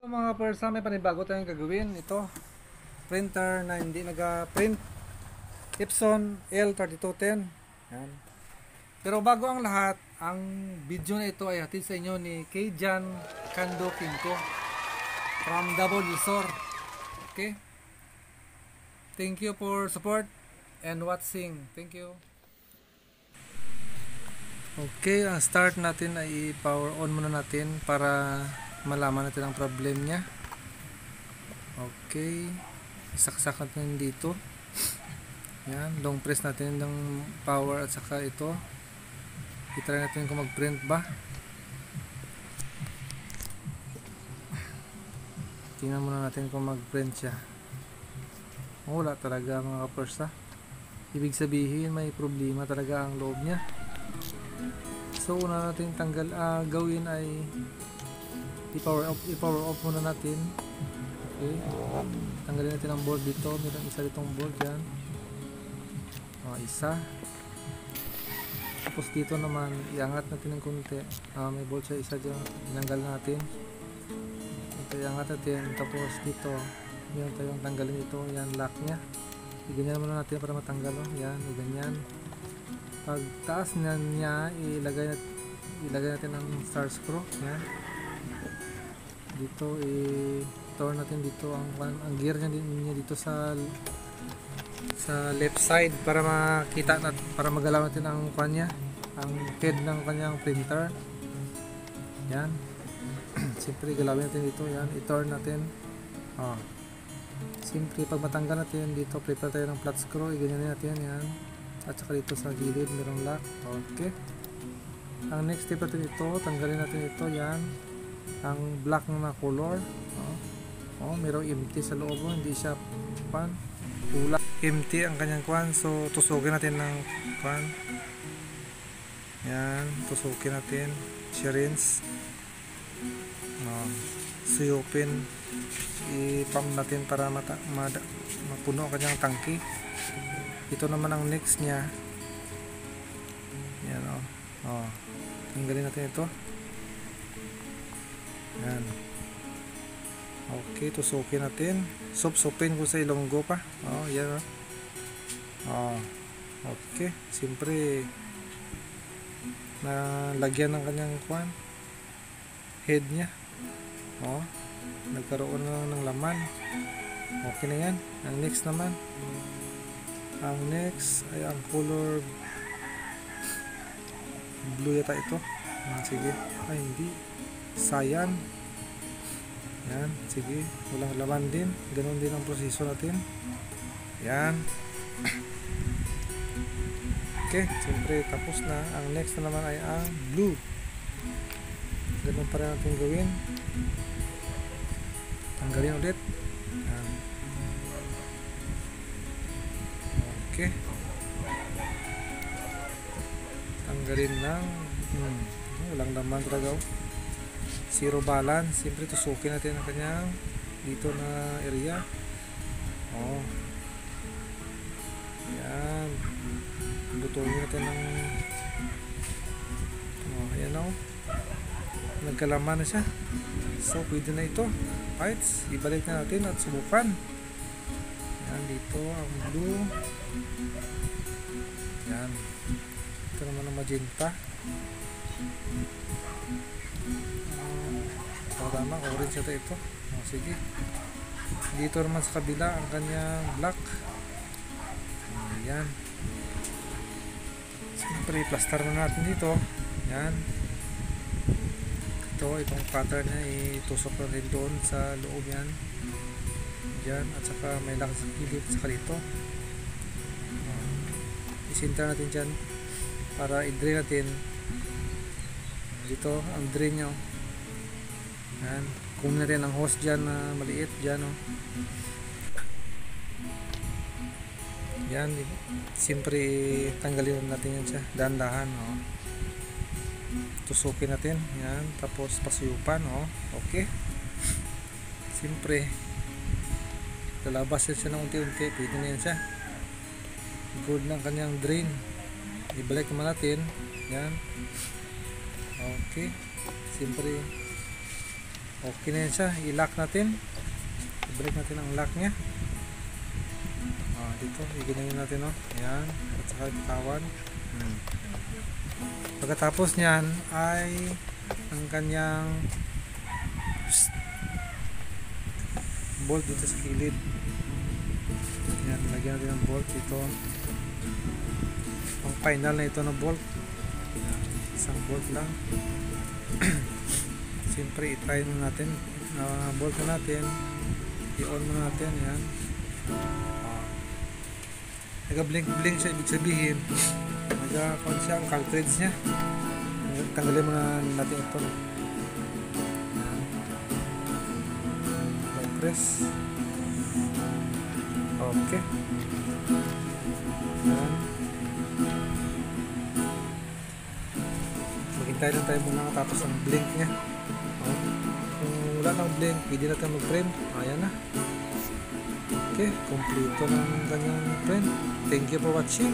So, mga persa, may panibago tayong gagawin. Ito, printer na hindi nag-print, Epson L3210. Yan. Pero bago ang lahat, ang video na ito ay hatid sa inyo ni Keijan Kando Kinko from Double Resort. Okay? Thank you for support and watching. Thank you. Okay, ang start natin ay power on muna natin para malaman natin ang problem niya. Okay, isaksak natin dito. Yan, long press natin ng power at saka ito. I-try natin kung mag-print ba. Tingnan muna natin kung mag-print siya. Wala talaga mga kapersa. Ibig sabihin may problema talaga ang loob niya. So una natin gawin ay i-power off muna natin. Okay, tanggalin natin ang board dito. Meron isa ditong board yan. Isa. Tapos dito naman iangat natin ng konti. May board siya isa dyan. Tinanggal natin. Ito iangat natin. Tapos dito meron tayong tanggalin ito. Yan, lock nya. Iganyan muna natin para matanggal. Yan, iganyan. Pag taas niya ilagay natin ang star screw. Yan. Dito i-torn natin dito ang gear niya dito sa left side para makita natin, para magalaw natin ang kanya, ang head ng kanyang printer. Yan. Siyempre galawin natin dito. Yan, i-torn natin. Siyempre pag matanggal natin dito, prepare tayo ng flat screw. Iganyan natin yan. At saka dito sa gilid merong lock. Okay. Ang next step natin ito, tanggalin natin ito. Yan, ang black na color. Merong empty sa loob. Hindi siya tulak. Empty ang kanyang kwan. So tusugin natin ng kwan. Yan, tusugin natin. Syringe. Suyupin. I-pump natin para mapuno ang kanyang tangki. Ito naman ang next niya. Yan, tanggalin natin ito. Yan. Okay, tusukin natin. Supin ko sa ilonggo pa. Yan. Okay, siyempre nalagyan ng kanyang kwan, head niya. Nagkaroon na ng laman. Okay na yan. Ang next naman, ang next ay ang color blue yata ito. Sige. Ay, hindi. Cyan. Yan. Sige. Walang laman din. Ganon din ang proseso natin. Yan. Okay. Siyempre tapos na. Ang next na naman ay ang blue. Ganon pa rin natin gawin. Tanggalin ulit. Yan. Okay. Tanggalin ng walang laman talaga. Zero balance. Siyempre tusukin natin ang kanyang dito na area. Yan. Butungin natin ng ayan nagkalaman na siya. So pwede na ito. Right, ibalik na natin at subukan. Yan, dito ang blue. Yan. Ito naman ang magenta. Tama, orange ito. Sige. Dito naman sa kabila ang kanyang black. Yan. Siyempre plaster na natin dito. Yan. Itong pattern na itusok na rin doon sa loob. Yan. Yan. At saka may lock sa gilid saka dito. Isinta natin dyan para i-drain natin dito ang drain nyo. Yan. Kung natin ang hose dyan na maliit dyan. Yan. Siyempre tanggalin natin yan siya dahan-dahan. Tusukin natin. Yan. Tapos pasuyupan. Okay. Siyempre lalabas siya ng unti-unti. Pwede na yan siya. Good ng kanyang drain. Ibalik naman natin. Yan. Okay. Siyempre Okay na yan siya. I-lock natin. I-break natin ang lock nya. Dito, i-ginayin natin, no? Ayan. At saka bitawan. Pagkatapos nyan ay ang kanyang bolt dito sa kilid. Ayan, lagyan natin ng bolt dito. Ang final na ito na bolt. Ayan, isang bolt lang. Siyempre, i-try na natin. Bolt na natin. I-on na natin. Ayan. Nag-blink siya, ibig sabihin nag-count siya ang cartridge nya. Tanggalin muna natin ito. Press. Okay. Ayan. Maghintay lang tayo muna matapos ang blink nya. Kung wala nang blink, pwede natin mag-print. Ayan na. Okay, kompleto ng kanyang print. Thank you for watching.